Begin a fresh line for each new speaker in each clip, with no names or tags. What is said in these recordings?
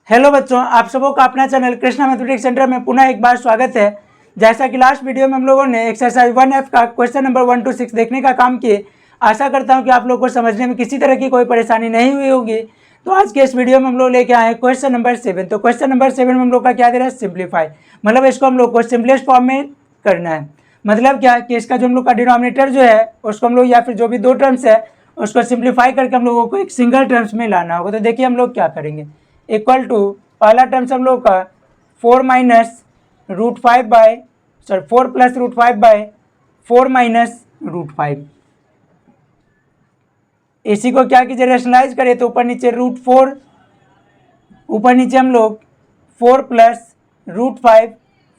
Hello बच्चों, आप सबों का अपना चैनल कृष्णा मैथमेटिक्स सेंटर में पुनः एक बार स्वागत है। जैसा कि लास्ट वीडियो में हम लोगों ने एक्सरसाइज 1F का क्वेश्चन नंबर 1 to 6 देखने का काम किए। आशा करता हूं कि आप लोग को समझने में किसी तरह की कोई परेशानी नहीं हुई होगी। तो आज के इस वीडियो में हम लोग लेके आए हैं क्वेश्चन नंबर 7। तो क्वेश्चन नंबर 7 में हम लोग का क्या दे रहा है, सिंप्लीफाई। मतलब इसको हम लोग को सिंपलेस्ट फॉर्म में करना है। मतलब क्या कि इसका जो हम लोग का डिनोमिनेटर जो है उसको हम लोग या फिर जो भी दो टर्म्स है उसको सिंप्लीफाई करके हम लोगों को एक सिंगल टर्म्स में लाना होगा। तो देखिए हम लोग क्या करेंगे, इक्वल टू पहला टर्म्स हम लोग का 4 minus root 5 by 4 plus root 5 by 4 minus root 5। इसी को क्या कीजिए, रेशनलाइज करें तो ऊपर नीचे रूट 4, ऊपर नीचे हम लोग 4 plus root 5,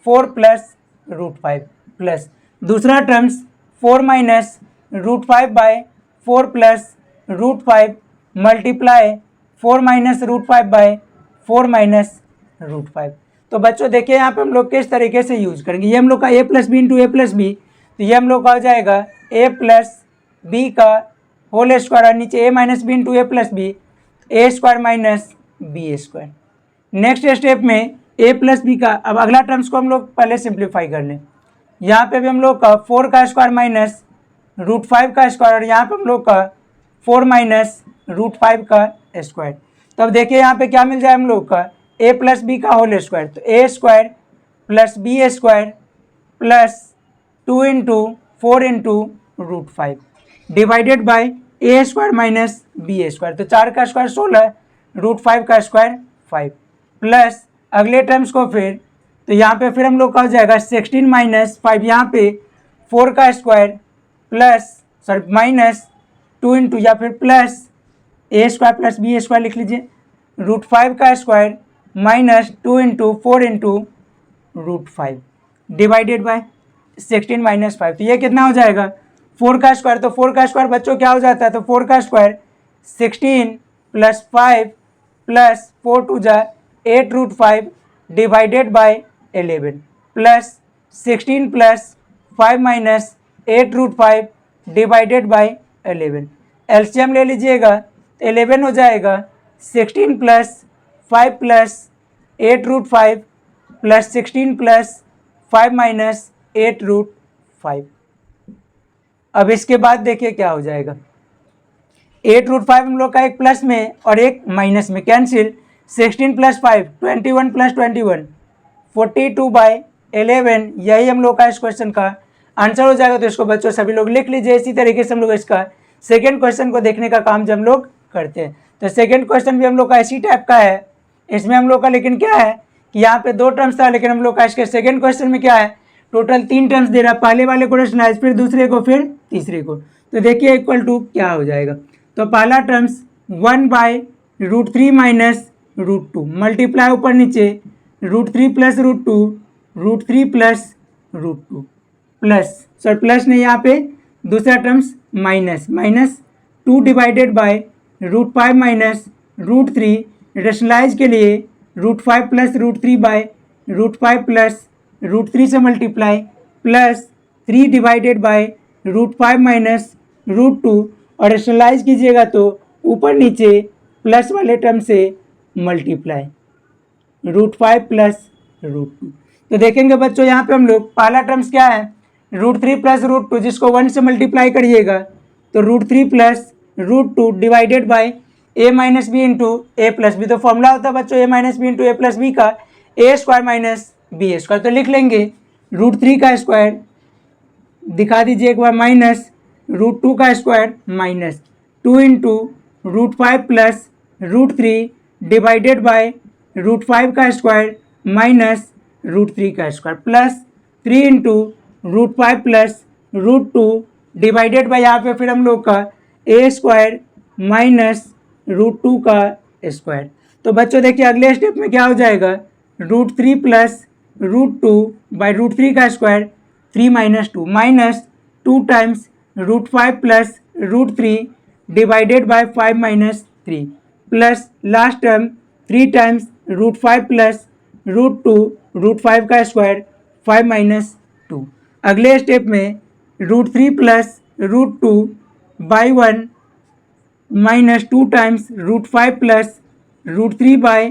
4 plus root 5 plus दूसरा terms 4 minus root 5 by 4 plus root 5 multiply 4 minus root 5 by 4 minus root 5। तो बच्चों देखिए यहाँ पे हम लोग किस तरीके से यूज करेंगे। ये हम लोग का a plus B into A plus B, तो ये हम लोग का हो जाएगा a प्लस बी का होल स्क्वायर और नीचे a minus B into A plus B, A square minus B square. Next step में a प्लस बी का, अब अगला टर्म्स को हम लोग पहले सिंप्लीफाई कर लें। यहाँ पे भी हम लोग का 4 का स्क्वायर माइनस रूट 5 का स्क्वायर और यहाँ पे हम लोग का 4 माइनस रूट 5 का स्क्वायर। तब देखिए यहाँ पे क्या मिल जाए हम लोग का a प्लस बी का होल स्क्वायर, तो A square plus B square plus 2 into 4 into root 5 divided by A square minus B square. तो 4 का स्क्वायर 16, रूट 5 का स्क्वायर 5 प्लस अगले टर्म्स को फिर, तो यहाँ पे फिर हम लोग का हो जाएगा 16 माइनस 5, यहाँ पे 4 का स्क्वायर प्लस माइनस 2 इंटू या फिर plus A square plus B square लिख लीजिए, रूट 5 का square minus 2 into 4 into root 5 divided by 16 minus 5। तो ये कितना हो जाएगा 4 का स्क्वायर, तो 4 का स्क्वायर बच्चों क्या हो जाता है, तो 4 का स्क्वायर 16 प्लस 5 प्लस 4 टू जा 8 root 5 divided by 11 plus 16 plus 5 minus 8 root 5 divided by 11। LCM ले लीजिएगा, 11 हो जाएगा 16 plus 5 plus 8 root 5 plus 16 plus 5 minus 8 root 5। अब इसके बाद देखिए क्या हो जाएगा, 8 रूट 5 हम लोग का एक प्लस में और एक माइनस में कैंसिल, 16 प्लस 5 21 प्लस 21 42 बाई 11। यही हम लोग का इस क्वेश्चन का आंसर हो जाएगा। तो इसको बच्चों सभी लोग लिख लीजिए। इसी तरीके से हम लोग इसका सेकेंड क्वेश्चन को देखने का काम जब हम लोग करते हैं, तो सेकेंड क्वेश्चन भी हम लोग का इसी टाइप का है। इसमें हम लोग का लेकिन क्या है कि यहाँ पे 2 टर्म्स था, लेकिन हम लोग का इसके सेकेंड क्वेश्चन में क्या है, टोटल 3 टर्म्स दे रहा है। पहले वाले को रेशनलाइज, फिर दूसरे को, फिर तीसरे को। तो देखिए इक्वल टू क्या हो जाएगा, तो पहला terms 1 by root 3 minus root 2 multiply ऊपर नीचे root 3 plus root 2, root 3 plus root 2 plus plus नहीं, यहाँ पे दूसरा terms minus 2 divided by root 5 minus root 3, rationalise के लिए root 5 plus root 3 by root 5 plus root 3 से multiply plus 3 divided by root 5 minus root 2 और रेशनलाइज कीजिएगा तो ऊपर नीचे प्लस वाले टर्म से मल्टीप्लाई रूट 5 प्लस रूट 2। तो देखेंगे बच्चों यहाँ पे हम लोग पहला टर्म्स क्या है, रूट 3 प्लस रूट 2, जिसको 1 से मल्टीप्लाई करिएगा तो root 3 plus root 2 divided by A minus B into A plus B. तो फॉर्मूला होता है बच्चों A minus B into A plus B का A square minus B square. तो लिख लेंगे रूट 3 का स्क्वायर, दिखा दीजिए एक बार, माइनस रूट 2 का square minus 2 into root 5 plus root 3 divided by root 5 का स्क्वायर माइनस रूट 3 का square plus 3 into root 5 plus root 2 divided by यहाँ पे फिर हम लोग का ए स्क्वायर माइनस रूट 2 का स्क्वायर। तो बच्चों देखिए अगले स्टेप में क्या हो जाएगा, root 3 plus root 2 by root 3 का square 3 minus 2 minus 2 times root 5 plus root 3 divided by 5 minus 3 plus last term 3 times root 5 plus root 2 root 5 का स्क्वायर 5 माइनस 2। अगले स्टेप में root 3 plus root 2 by 1 minus 2 times root 5 plus root 3 by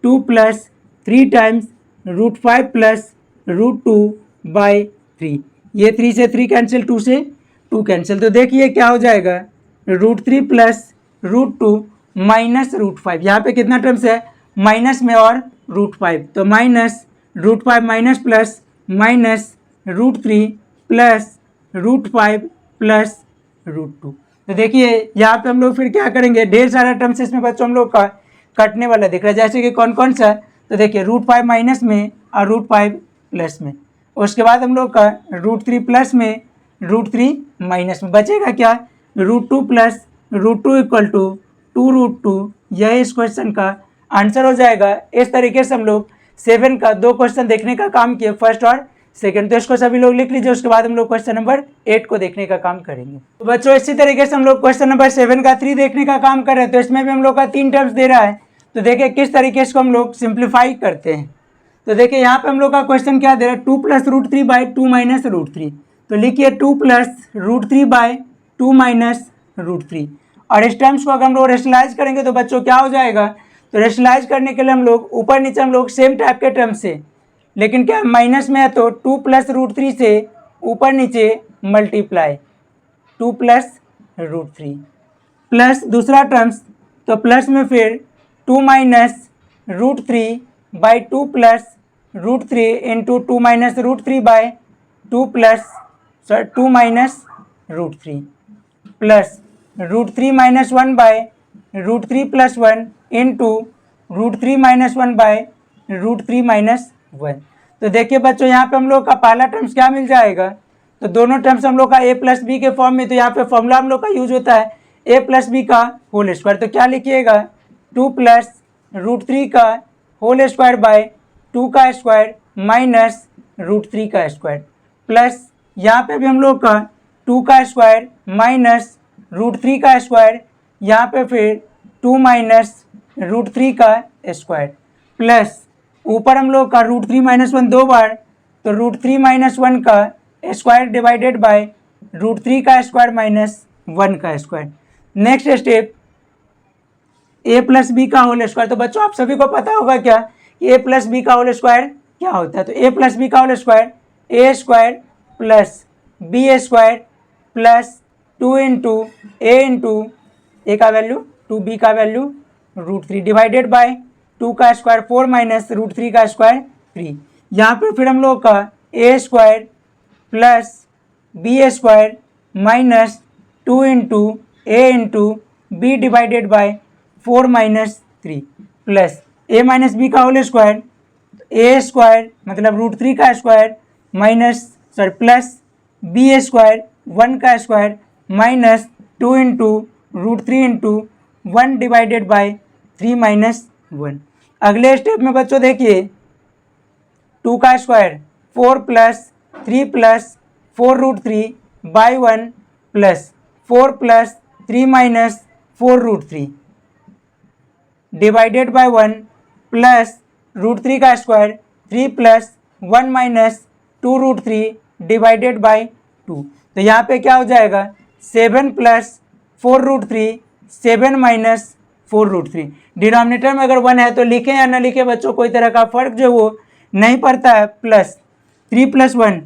2 plus 3 times √5 plus √2/3। ये 3 से 3 cancel, 2 से 2 cancel. तो देखिए क्या हो जाएगा, √3 प्लस √2 माइनस √5। यहाँ पे कितना टर्म्स है, माइनस में और √5, तो minus √5 minus plus minus √3 plus √5 plus √2। तो देखिए यहाँ पे हम लोग फिर क्या करेंगे, ढेर सारा टर्म्स इसमें बच्चों हम लोग का कटने वाला दिख रहा है। जैसे कि कौन कौन सा, तो देखिए √5 माइनस में और √5 प्लस में। उसके बाद हम लोग का √3 प्लस में √3 माइनस में बचेगा क्या, √2 प्लस √2 इक्वल टू 2√2। यह इस क्वेश्चन का आंसर हो जाएगा। इस तरीके से हम लोग 7 का 2 क्वेश्चन देखने का काम किए, फर्स्ट और सेकंड। तो इसको सभी लोग लिख लीजिए। उसके बाद हम लोग क्वेश्चन नंबर 8 को देखने का काम करेंगे। तो बच्चों इसी तरीके से हम लोग क्वेश्चन नंबर 7 का 3 देखने का काम कर रहे हैं। तो इसमें भी हम लोग का 3 टर्म्स दे रहा है। तो देखिए किस तरीके से हम लोग सिंप्लीफाई करते हैं। तो देखिए यहाँ पे हम लोग का क्वेश्चन क्या दे रहा है, 2 प्लस √3/2 माइनस √3। तो लिखिए 2 प्लस √3/2 माइनस √3। और इस टर्म्स को अगर हम लोग रेशनलाइज करेंगे तो बच्चों क्या हो जाएगा, तो रेशनलाइज करने के लिए हम लोग ऊपर नीचे हम लोग सेम टाइप के टर्म्स से, लेकिन क्या माइनस में है तो 2 प्लस √3 से ऊपर नीचे मल्टीप्लाई 2 प्लस √3 प्लस दूसरा टर्म्स, तो प्लस में फिर 2 minus √3/2 plus √3 into 2 minus √3/2 plus 2 minus √3 plus √3 minus 1/√3 plus 1 into √3 minus 1/√3 minus 1। तो देखिए बच्चों यहाँ पे हम लोग का पहला टर्म्स क्या मिल जाएगा, तो दोनों टर्म्स हम लोग का a प्लस बी के फॉर्म में। तो यहाँ पे फॉर्मूला हम लोग का यूज होता है a प्लस बी का होल स्क्वायर। तो क्या लिखिएगा, 2 प्लस √3 का होल स्क्वायर बाय 2 का स्क्वायर माइनस √3 का स्क्वायर प्लस यहाँ पे भी हम लोग का 2 का स्क्वायर माइनस √3 का स्क्वायर, यहाँ पे फिर 2 माइनस √3 का स्क्वायर प्लस ऊपर हम लोग का √3 माइनस 1 2 बार, तो √3 माइनस 1 का स्क्वायर डिवाइडेड बाय √3 का स्क्वायर माइनस 1 का square. Next step a plus B का होल स्क्वायर। तो बच्चों आप सभी को पता होगा क्या कि a प्लस बी का होल स्क्वायर क्या होता है। तो a प्लस बी का whole square a square plus B square plus 2 into a into a का वैल्यू 2b का वैल्यू √3 डिवाइडेड बाय 2 का स्क्वायर 4 माइनस √3 का स्क्वायर 3। यहाँ पे फिर हम लोग का a square plus B square minus 2 into a into B divided by 4 minus 3 plus a minus B का होल स्क्वायर, a स्क्वायर मतलब √3 का square minus plus B square 1 का square minus 2 into √3 into 1 divided by 3 minus 1। अगले step में बच्चों देखिए 2 का square 4 plus 3 plus 4√3/1 plus 4 plus 3 minus 4√3 divided by 1 plus √3 का square 3 plus 1 minus 2√3 divided by 2। तो यहाँ पे क्या हो जाएगा, 7 प्लस 4√3 7 माइनस 4√3। डिनोमिनेटर में अगर 1 है तो लिखें या ना लिखें बच्चों, कोई तरह का फर्क जो वो नहीं पड़ता है। Plus 3 plus 1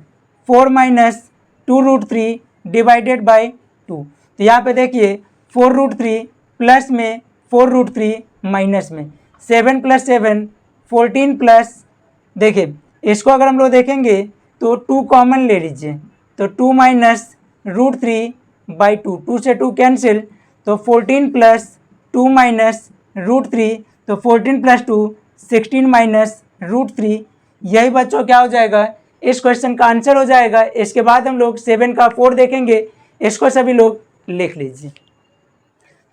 4 minus 2√3 divided by 2। तो यहाँ पे देखिए 4√3 प्लस में 4√3 माइनस में 7 प्लस 7 14 प्लस, देखिए इसको अगर हम लोग देखेंगे तो 2 कॉमन ले लीजिए, तो 2 माइनस √3/2, 2 से 2 कैंसिल, तो 14 प्लस 2 माइनस √3, तो 14 प्लस 2 16 माइनस √3। यही बच्चों क्या हो जाएगा, इस क्वेश्चन का आंसर हो जाएगा। इसके बाद हम लोग 7 का 4 देखेंगे, इसको सभी लोग लिख लीजिए।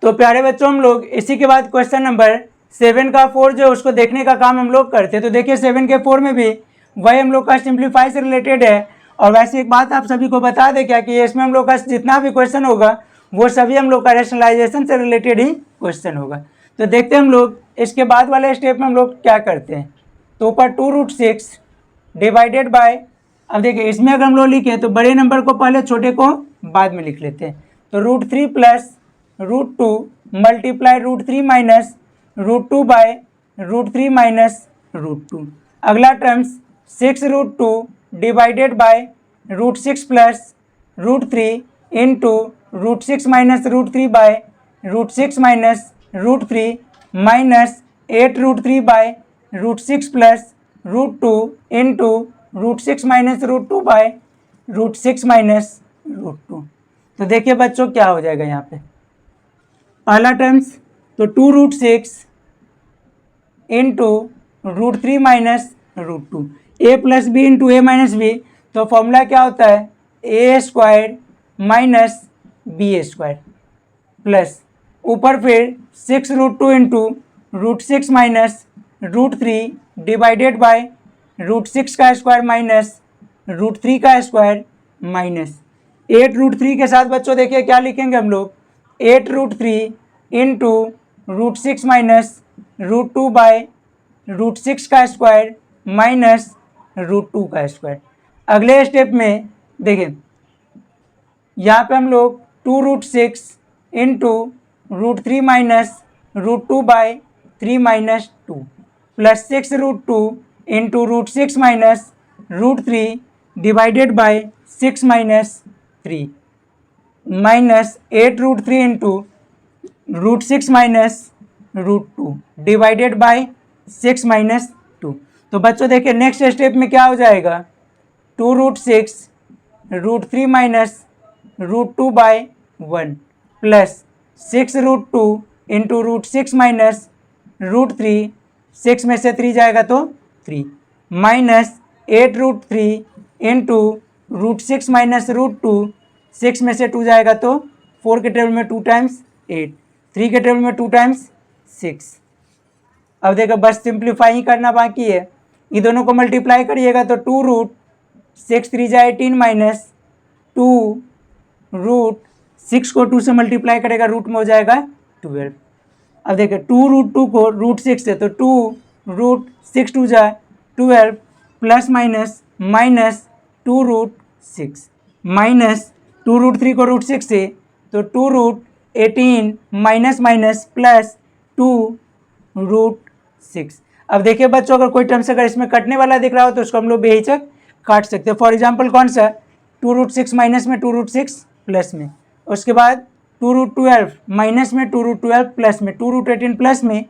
तो प्यारे बच्चों हम लोग इसी के बाद क्वेश्चन नंबर 7 का 4 जो उसको देखने का काम हम लोग करते हैं। तो देखिए 7 के 4 में भी वही हम लोग का सिंप्लीफाई से रिलेटेड है। और वैसे एक बात आप सभी को बता दें क्या कि इसमें हम लोग का जितना भी क्वेश्चन होगा वो सभी हम लोग का रैशनलाइजेशन से रिलेटेड ही क्वेश्चन होगा। तो देखते हैं हम लोग इसके बाद वाले स्टेप में हम लोग क्या करते हैं। तो ऊपर 2√6 डिवाइडेड बाय, अब देखिए इसमें अगर हम लोग लिखें तो बड़े नंबर को पहले छोटे को बाद में लिख लेते हैं। तो √3 plus √2 multiply √3 minus √2 by √3 minus √2। अगला terms 6√2 divided by √6 plus √3 into √6 minus √3 by √6 minus √3 minus 8√3 by √6 plus √2 into √6 minus √2 by √6 minus √2। तो देखिए बच्चों क्या हो जाएगा यहाँ पे, पहला टर्म्स तो 2√6 into √3 minus √2, A plus B into A minus B, तो फॉर्मूला क्या होता है A square minus B square plus ऊपर फिर 6√2 इंटू √6 माइनस √3 डिवाइडेड बाय √6 का स्क्वायर माइनस √3 का स्क्वायर माइनस 8√3 के साथ बच्चों देखिए क्या लिखेंगे हम लोग 8√3 इंटू √6 माइनस √2 बाय √6 का स्क्वायर माइनस √2 का स्क्वायर। अगले स्टेप में देखें यहाँ पे हम लोग 2√6 into √3 minus √2 by 3 minus 2 plus 6√2 into √6 minus √3 divided by 6 minus 3 minus 8√3 into √6 minus √2 divided by 6 minus 2। तो बच्चों देखिए नेक्स्ट स्टेप में क्या हो जाएगा 2√6 √3 minus √2 by 1 plus 6√2 into √6 minus √3, 6 में से 3 जाएगा तो 3 माइनस 8√3 इंटू √6 माइनस √2, 6 में से 2 जाएगा तो 4 के टेबल में 2 टाइम्स 8, 3 के टेबल में 2 टाइम्स 6। अब देखो बस सिंप्लीफाई ही करना बाकी है, ये दोनों को मल्टीप्लाई करिएगा तो 2√6 3 जा 18 माइनस 2√6 को 2 से मल्टीप्लाई करेगा रूट में हो जाएगा 12। अब देखिए 2√2 को √6 से तो 2√6 2 जा 12 प्लस माइनस माइनस 2√6 माइनस 2√3 को √6 से तो 2√18 माइनस माइनस प्लस 2√6। अब देखिए बच्चों अगर कोई टर्म से अगर इसमें कटने वाला दिख रहा हो तो उसको हम लोग बेहिचक काट सकते हैं। फॉर एग्जांपल कौन सा 2√6 माइनस में 2√6 प्लस में, उसके बाद 2√12 माइनस में 2√12 प्लस में 2√18 प्लस में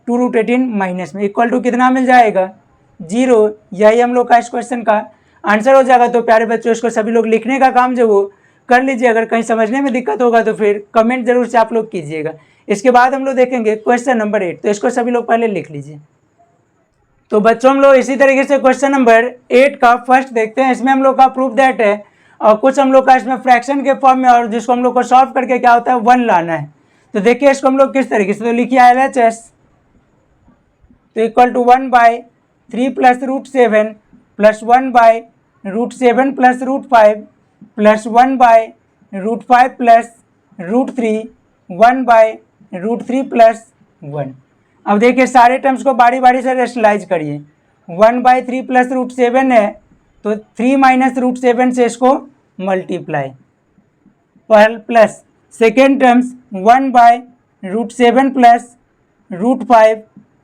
2√18 माइनस में इक्वल टू कितना मिल जाएगा 0। यही हम लोग का इस क्वेश्चन का आंसर हो जाएगा। तो प्यारे बच्चों इसको सभी लोग लिखने का काम जो वो कर लीजिए, अगर कहीं समझने में दिक्कत होगा तो फिर कमेंट जरूर से आप लोग कीजिएगा। इसके बाद हम लोग देखेंगे क्वेश्चन नंबर 8, तो इसको सभी लोग पहले लिख लीजिए। तो बच्चों हम लोग इसी तरीके से क्वेश्चन नंबर 8 का फर्स्ट देखते हैं। इसमें हम लोग का प्रूफ दैट है और कुछ हम लोग का इसमें फ्रैक्शन के फॉर्म में और जिसको हम लोग को सॉल्व करके क्या होता है 1 लाना है। तो देखिए इसको हम लोग किस तरीके से, तो लिखिए LHS तो equal to 1/3 plus √7 plus 1/√7 plus √5 plus 1/√5 plus √3 1/√3 plus 1। अब देखिए सारे टर्म्स को बारी बारी से रेशनलाइज करिए। 1/3 प्लस √7 है तो 3 माइनस √7 से इसको multiply plus second terms 1/√7 plus √5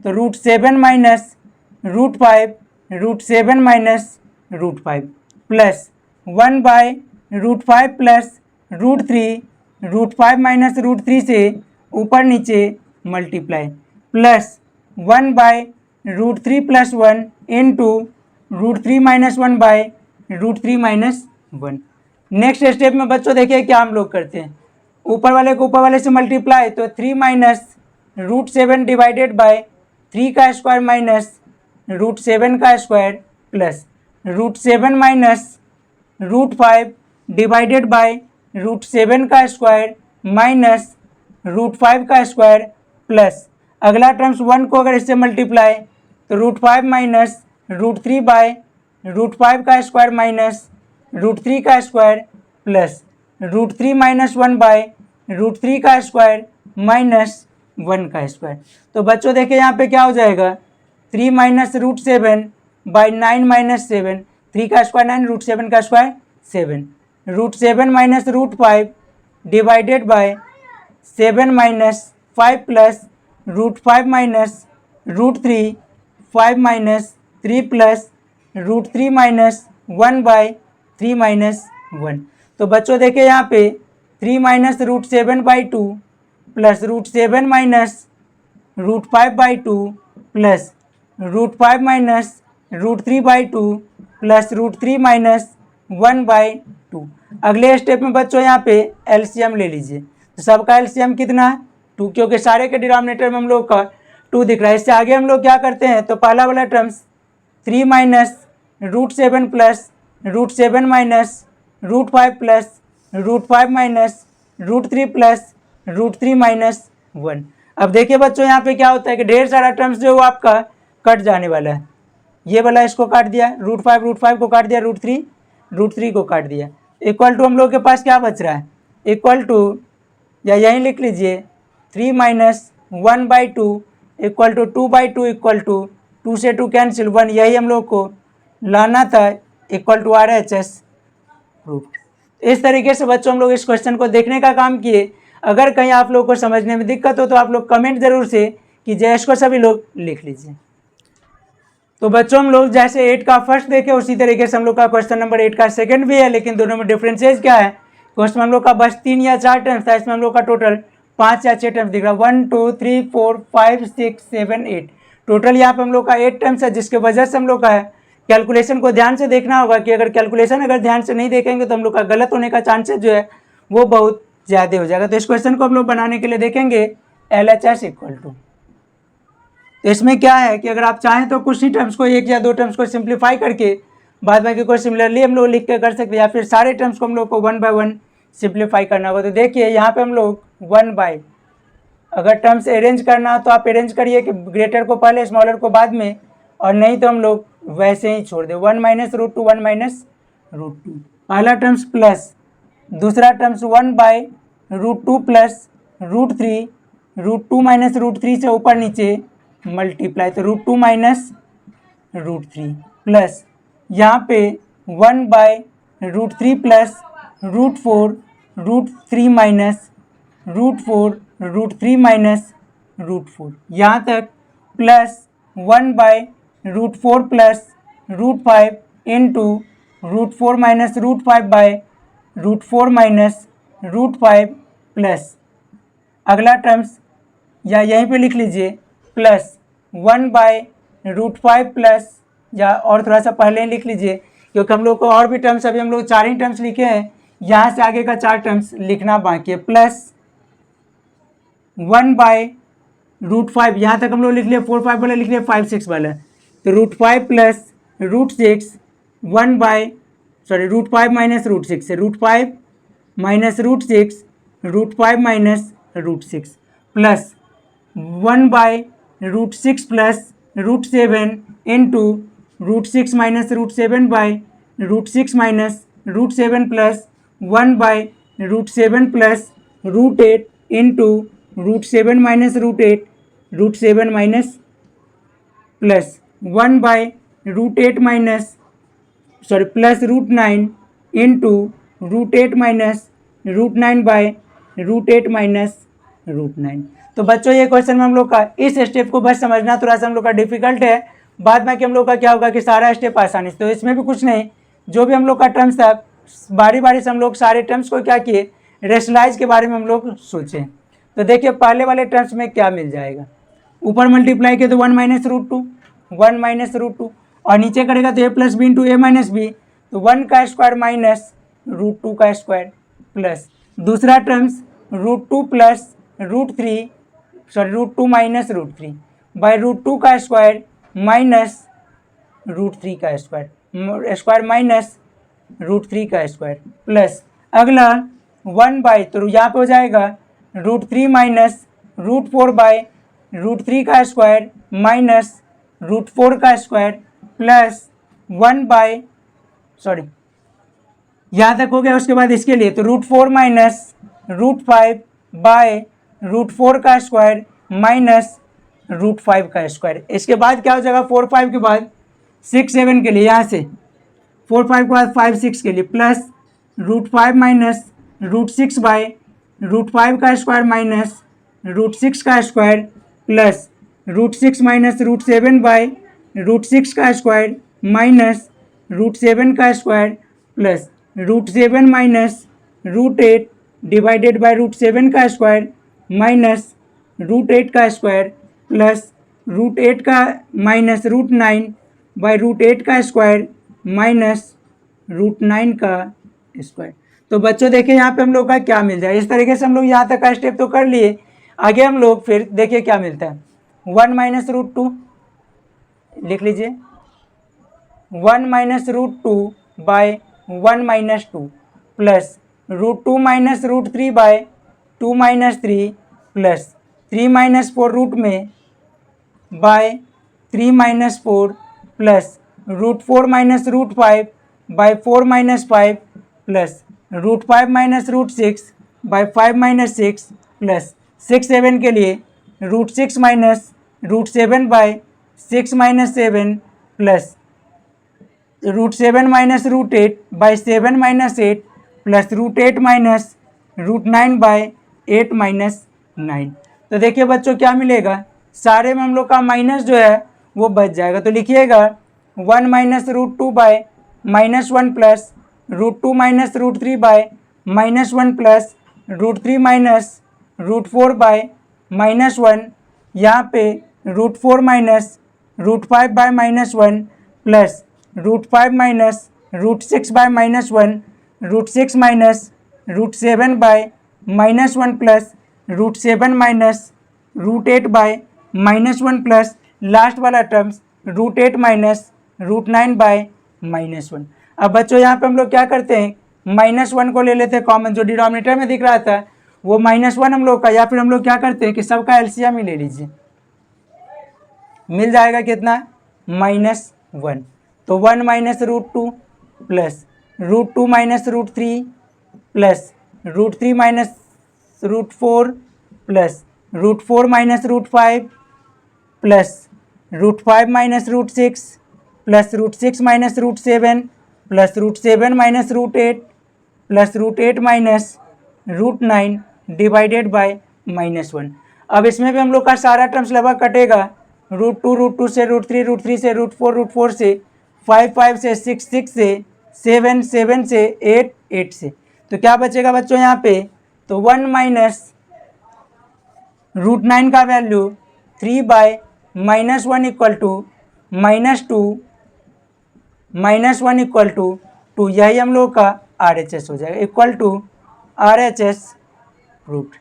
तो √7 minus √5 √7 minus √5 plus 1/√5 plus √3 √5 minus √3 से ऊपर नीचे multiply plus 1/√3 plus 1 into √3 minus 1/√3 minus 1। Next step में बच्चों देखिए क्या हम लोग करते हैं, ऊपर वाले को ऊपर वाले से मल्टीप्लाई तो 3 माइनस √7 डिवाइडेड बाय 3 का स्क्वायर माइनस √7 का square plus √7 minus √5 divided bye √7 का स्क्वायर माइनस √5 का स्क्वायर प्लस अगला टर्म्स 1 को अगर इससे मल्टीप्लाई तो √5 माइनस √3 बाय √5 का स्क्वायर माइनस √3 का स्क्वायर प्लस √3 माइनस 1 बाय √3 का स्क्वायर माइनस 1 का स्क्वायर। तो बच्चों देखिए यहाँ पे क्या हो जाएगा 3 माइनस √7 बाई 9 माइनस 7, 3 का स्क्वायर 9 √7 का square 7, √7 minus √5 divided bye 7 minus 5 plus √5 minus √3 5 minus 3 plus √3 minus 1/3 - 1। तो बच्चों देखिए यहाँ पे 3 minus √7/2 plus √7 minus √5/2 plus √5 minus √3/2 plus √3 minus 1/2। अगले स्टेप में बच्चों यहाँ पे एलसीएम ले लीजिए। तो सबका एलसीएम कितना है 2, क्योंकि सारे के डिनोमिनेटर में हम लोग का 2 दिख रहा है। इससे आगे हम लोग क्या करते हैं, तो पहला वाला terms 3 minus √7 plus √7 minus √5 plus √5 minus √3 plus √3 minus 1। अब देखिए बच्चों यहाँ पे क्या होता है कि ढेर सारा टर्म्स जो है वो आपका कट जाने वाला है। ये वाला इसको काट दिया, √5 को काट दिया, √3 को काट दिया। इक्वल टू हम लोग के पास क्या बच रहा है, इक्वल टू या यहीं लिख लीजिए 3 minus 1/2 equal to 2/2 equal to 2 से 2 कैंसिल 1। यही हम लोग को लाना था, इक्वल टू RHS प्रूफ। इस तरीके से बच्चों हम लोग इस क्वेश्चन को देखने का काम किए। अगर कहीं आप लोग को समझने में दिक्कत हो तो आप लोग कमेंट जरूर से कीजिए, इसको सभी लोग लिख लीजिए। तो बच्चों हम लोग जैसे 8 का फर्स्ट देखे उसी तरीके से हम लोग का क्वेश्चन नंबर 8 का सेकंड भी है, लेकिन दोनों में डिफरेंसेस क्या है। क्वेश्चन हम लोग का बस 3 या 4 टर्म्स था, इसमें हम लोग का टोटल 5 या 6 टर्म्स दिख रहा है। 1 2 3 4 5 6 7 8 टोटल यहाँ पे हम लोग का 8 टर्म्स है, जिसके वजह से हम लोग का है कैलकुलेशन को ध्यान से देखना होगा कि अगर कैलकुलेशन अगर ध्यान से नहीं देखेंगे तो हम लोग का गलत होने का चांसेस जो है वो बहुत ज़्यादा हो जाएगा। तो इस क्वेश्चन को हम लोग बनाने के लिए देखेंगे LHS इक्वल टू। तो इसमें क्या है कि अगर आप चाहें तो कुछ ही टर्म्स को 1 या 2 टर्म्स को सिंप्लीफाई करके बाद बाकी को सिमिलरली हम लोग लिख के कर सकते हैं, या फिर सारे टर्म्स को हम लोग को 1 बाय 1 सिंप्लीफाई करना होगा। तो देखिए यहाँ पे हम लोग 1 बाय, अगर टर्म्स अरेंज करना हो तो आप अरेंज करिए कि ग्रेटर को पहले स्मॉलर को बाद में, और नहीं तो हम लोग वैसे ही छोड़ दें। 1 माइनस √2 1 माइनस √2 पहला टर्म्स प्लस दूसरा टर्म्स 1 बाय √2 प्लस √3 √2 माइनस √3 से ऊपर नीचे मल्टीप्लाई, तो √2 माइनस √3 प्लस यहाँ पे 1 बाय √3 प्लस √4 √3 माइनस √4 √3 माइनस √4 यहाँ तक, plus 1 by √4 plus √5 into √4 minus √5 by √4 minus √5 plus अगला टर्म्स या यहीं पे लिख लीजिए प्लस 1 बाय √5 प्लस, या और थोड़ा सा पहले ही लिख लीजिए क्योंकि हम लोग को और भी टर्म्स, अभी हम लोग 4 ही टर्म्स लिखे हैं, यहाँ से आगे का 4 टर्म्स लिखना बाकी है। प्लस 1 बाय √5 यहाँ तक हम लोग लिख लिए, 4 5 वाला लिख लिए, 5 6 वाला, तो √5 प्लस √6 1 बाय √5 माइनस √6 से √5 minus √6 √5 minus √6 plus 1 by √6 plus √7 into √6 minus √7 by √6 minus √7 plus 1 by √7 plus √8 into √7 minus √8 √7 minus plus 1 by √8 minus plus √9 into √8 minus √9 by √8 minus √9। तो बच्चों ये क्वेश्चन में हम लोग का इस स्टेप को बस समझना थोड़ा सा हम लोग का डिफिकल्ट है, बाद में कि हम लोग का क्या होगा कि सारा स्टेप आसानी से। तो इसमें भी कुछ नहीं, जो भी हम लोग का टर्म्स था बारी बारी से हम लोग सारे टर्म्स को क्या किए, रेशनलाइज के बारे में हम लोग सोचें। तो देखिए पहले वाले टर्म्स में क्या मिल जाएगा, ऊपर मल्टीप्लाई किया तो 1 माइनस √2 और नीचे करेगा तो a plus B into A minus B, तो 1 का स्क्वायर माइनस √2 का स्क्वायर प्लस दूसरा टर्म्स √2 प्लस √2 माइनस √3 बाय √2 का स्क्वायर माइनस √3 का स्क्वायर माइनस √3 का स्क्वायर प्लस अगला 1 बाय, तो यहाँ पे हो जाएगा √3 माइनस √4 बाय √3 का स्क्वायर माइनस √4 का स्क्वायर प्लस 1 बाय यहाँ तक हो गया। उसके बाद इसके लिए तो √4 माइनस √5 बाय √4 का स्क्वायर माइनस √5 का स्क्वायर। इसके बाद क्या हो जाएगा, 4 5 के बाद 6 7 के लिए, यहाँ से 4 5 के बाद 5 6 के लिए प्लस √5 माइनस √6 बाय √5 का स्क्वायर माइनस √6 का स्क्वायर प्लस √6 माइनस √7 बाय √6 का स्क्वायर माइनस √7 का square plus √7 minus √8 divided by √7 का स्क्वायर माइनस √8 का स्क्वायर प्लस √8 का माइनस √9 बाय √8 का स्क्वायर माइनस √9 का स्क्वायर। तो बच्चों देखिए यहाँ पे हम लोग का क्या मिल जाए। इस तरीके से हम लोग यहाँ तक का स्टेप तो कर लिए। आगे हम लोग फिर देखिए क्या मिलता है। 1 माइनस √2 लिख लीजिए, 1 minus √2 by 1 minus 2 plus √2 minus √3 by 2 minus 3 plus 3 minus 4 root में by 3 minus 4 plus √4 minus √5 by 4 minus 5 plus √5 minus √6 by 5 minus 6 plus 6 7 के लिए √6 minus √7 by 6 minus 7 plus √7 minus √8 by 7 minus 8 plus √8 minus √9 by 8 minus 9। तो देखिए बच्चों क्या मिलेगा, सारे में हम लोग का माइनस जो है वो बच जाएगा। तो लिखिएगा 1 minus √2 by -1 plus √2 minus √3 by -1 plus √3 minus √4 by -1, यहाँ पे √4 minus √5 by -1 plus √5 minus √6 by -1, √6 minus √7 by -1 plus √7 minus √8 by -1 plus last वाला टर्म्स √8 माइनस √9 बाय -1। अब बच्चों यहाँ पे हम लोग क्या करते हैं, -1 को ले लेते हैं कॉमन, जो डिनोमिनेटर में दिख रहा था वो -1 हम लोग का, या फिर हम लोग क्या करते हैं कि सबका एलसीएम ही ले लीजिए, मिल जाएगा कितना -1। तो 1 minus √2 plus √2 minus √3 plus √3 minus √4 plus √4 minus √5 plus √5 minus √6 plus √6 minus √7 plus √7 minus √8 plus √8 minus √9 divided by -1। अब इसमें भी हम लोग का सारा टर्म्स लगभग कटेगा, √2 से √3 से √4 से 5 से 6 से 7 से 8 से। तो क्या बचेगा बच्चों यहाँ पे, तो 1 माइनस √9 का value 3 by -1 equal to -2 -1 equal to 2, यही हम लोग का RHS हो जाएगा, इक्वल टू RHS रूट।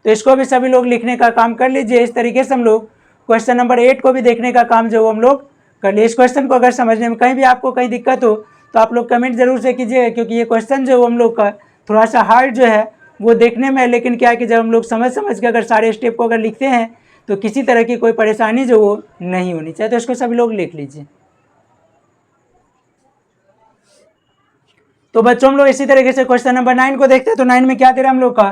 तो इसको भी सभी लोग लिखने का काम कर लीजिए। इस तरीके से हम लोग क्वेश्चन नंबर 8 को भी देखने का काम जो हम लोग कर लिए। इस क्वेश्चन को अगर समझने में कहीं भी आपको कहीं दिक्कत हो तो आप लोग कमेंट जरूर से कीजिएगा, क्योंकि ये क्वेश्चन जो हम लोग का थोड़ा सा हार्ड जो है वो देखने में है, लेकिन क्या है कि जब हम लोग समझ के अगर सारे स्टेप को अगर लिखते हैं तो किसी तरह की कोई परेशानी जो वो नहीं होनी चाहिए। तो इसको सभी लोग लिख लीजिए। तो बच्चों हम लोग इसी तरीके से क्वेश्चन नंबर 9 को देखते हैं। तो 9 में क्या दे रहा है हम लोग का,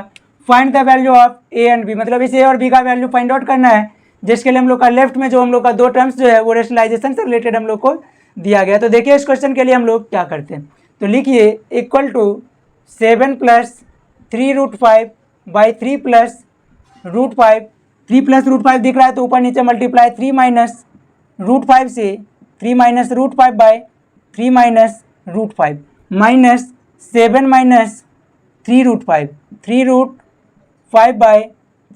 find the value of a and b, मतलब इस ए और बी का वैल्यू फाइंड आउट करना है, जिसके लिए हम लोग का लेफ्ट में जो हम लोग का दो टर्म्स जो है वो रेशनलाइजेशन से रिलेटेड हम लोग को दिया गया। तो देखिए इस क्वेश्चन के लिए हम लोग क्या करते हैं, तो लिखिए equal to 7 plus 3√5 by 3 plus √5, 3 plus √5 दिख रहा है तो ऊपर नीचे मल्टीप्लाई 3 माइनस √5 से 3 minus √5 by 3 minus √5 minus 7 minus 3√5, 3√5 by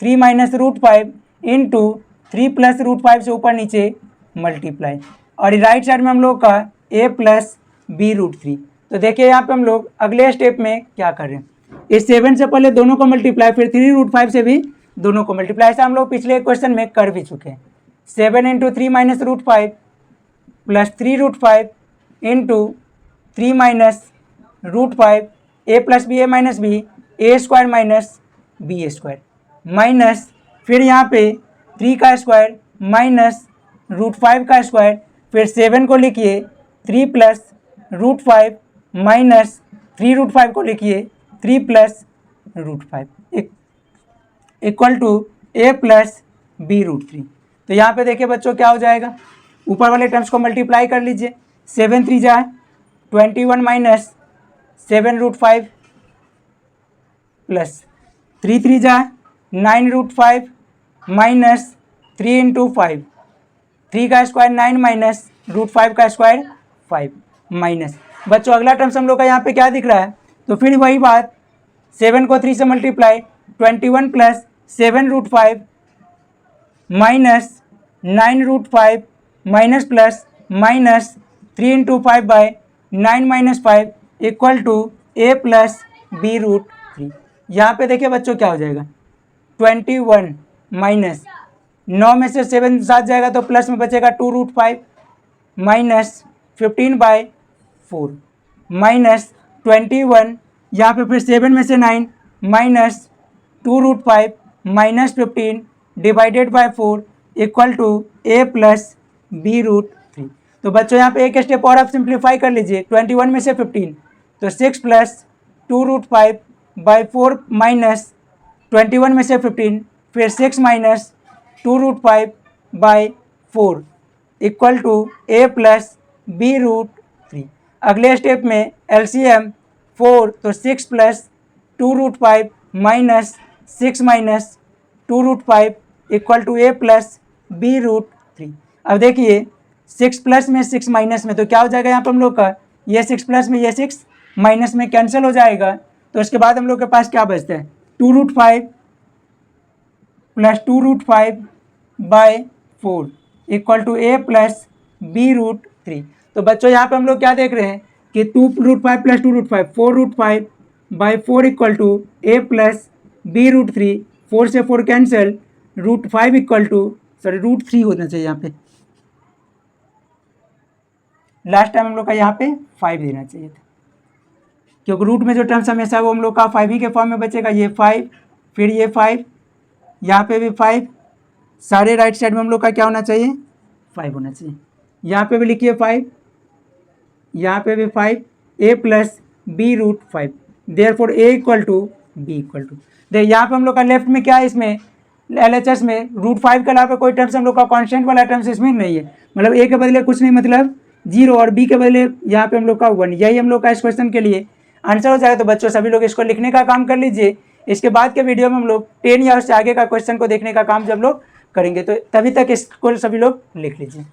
3 minus √5 into 3 plus √5 से ऊपर नीचे मल्टीप्लाई, और राइट साइड में हम लोग का a प्लस b√3। तो देखिए यहाँ पे हम लोग अगले स्टेप में क्या कर रहे हैं, इस 7 से पहले दोनों को मल्टीप्लाई, फिर 3√5 से भी दोनों को मल्टीप्लाई, ऐसा हम लोग पिछले क्वेश्चन में कर भी चुके हैं। 7 into 3 minus √5 plus 3√5 into 3 minus √5, a plus B a minus b, A square minus B square, minus फिर यहाँ पे 3 का स्क्वायर माइनस √5 का स्क्वायर, फिर 7 को लिखिए 3 प्लस √5 माइनस 3√5 को लिखिए 3 plus √5 equal to a plus b√3। तो यहाँ पे देखिए बच्चों क्या हो जाएगा, ऊपर वाले टर्म्स को मल्टीप्लाई कर लीजिए, 7 3 जा 21 माइनस 7√5 प्लस 3 3 जा 9√5 माइनस 3 इंटू 5, 3 का स्क्वायर 9 माइनस रूट 5 का स्क्वायर 5 माइनस। बच्चों अगला टर्म्स हम लोग का यहाँ पे क्या दिख रहा है, तो फिर वही बात, 7 को 3 से multiply 21 plus 7 root 5 minus 9 root 5 minus plus minus 3 into 5 by 9 minus 5 equal to a plus b root 3। यहाँ पे देखिए बच्चों क्या हो जाएगा, 21 माइनस 9 में से 7 साथ जाएगा तो प्लस में बचेगा 2 रूट 5 माइनस 15 बाय 4 माइनस 21, यहाँ पे फिर 7 में से 9 minus 2 root 5 minus 15 divided by 4 equal to a plus b root 3। तो बच्चों यहाँ पे एक स्टेप और आप सिंप्लीफाई कर लीजिए, 21 में से 15 तो 6 प्लस 2 रूट 5 बाई 4 माइनस 21 में से 15 फिर 6 minus 2 root 5 by 4 equal to a plus b root 3। अगले स्टेप में LCM 4 तो 6 plus 2 root 5 minus 6 minus 2 root 5 equal to a plus b root 3। अब देखिए 6 प्लस में 6 माइनस में तो क्या हो जाएगा यहाँ पर हम लोग का, ये 6 प्लस में ये 6 माइनस में कैंसिल हो जाएगा। तो उसके बाद हम लोग के पास क्या बचता है, 2 root 5 plus 2 root 5 by 4 equal to a plus b root 3। तो बच्चों यहाँ पे हम लोग क्या देख रहे हैं कि 2 root 5 plus 2 root 5 4 root 5 by 4 equal to a plus b root 3, 4 से 4 cancel, root 5 equal to root 3 होना चाहिए यहाँ पे, लास्ट टाइम हम लोग का यहाँ पे 5 देना चाहिए था, क्योंकि रूट में जो टर्म्स हमेशा वो हम लोग का 5 ही के फॉर्म में बचेगा। ये 5 फिर ये 5, यहाँ पे भी 5, सारे राइट साइड में हम लोग का क्या होना चाहिए, 5 होना चाहिए। यहाँ पे भी लिखिए 5, यहाँ पे भी 5, a plus b root 5, therefore a equal to b equal to. देखिए यहाँ पे हम लोग का लेफ्ट में क्या है, इसमें LHS में रूट 5 के अलावा कोई टर्म्स हम लोग का कॉन्स्टेंट वाला टर्म्स इसमें नहीं है, मतलब a के बदले कुछ नहीं, मतलब 0 और b के बदले यहाँ पे हम लोग का 1। यही हम लोग का इस क्वेश्चन के लिए आंसर हो जाएगा। तो बच्चों सभी लोग इसको लिखने का काम कर लीजिए। इसके बाद के वीडियो में हम लोग 10 या उससे आगे का क्वेश्चन को देखने का काम जब लोग करेंगे, तो तभी तक इसको सभी लोग लिख लीजिए।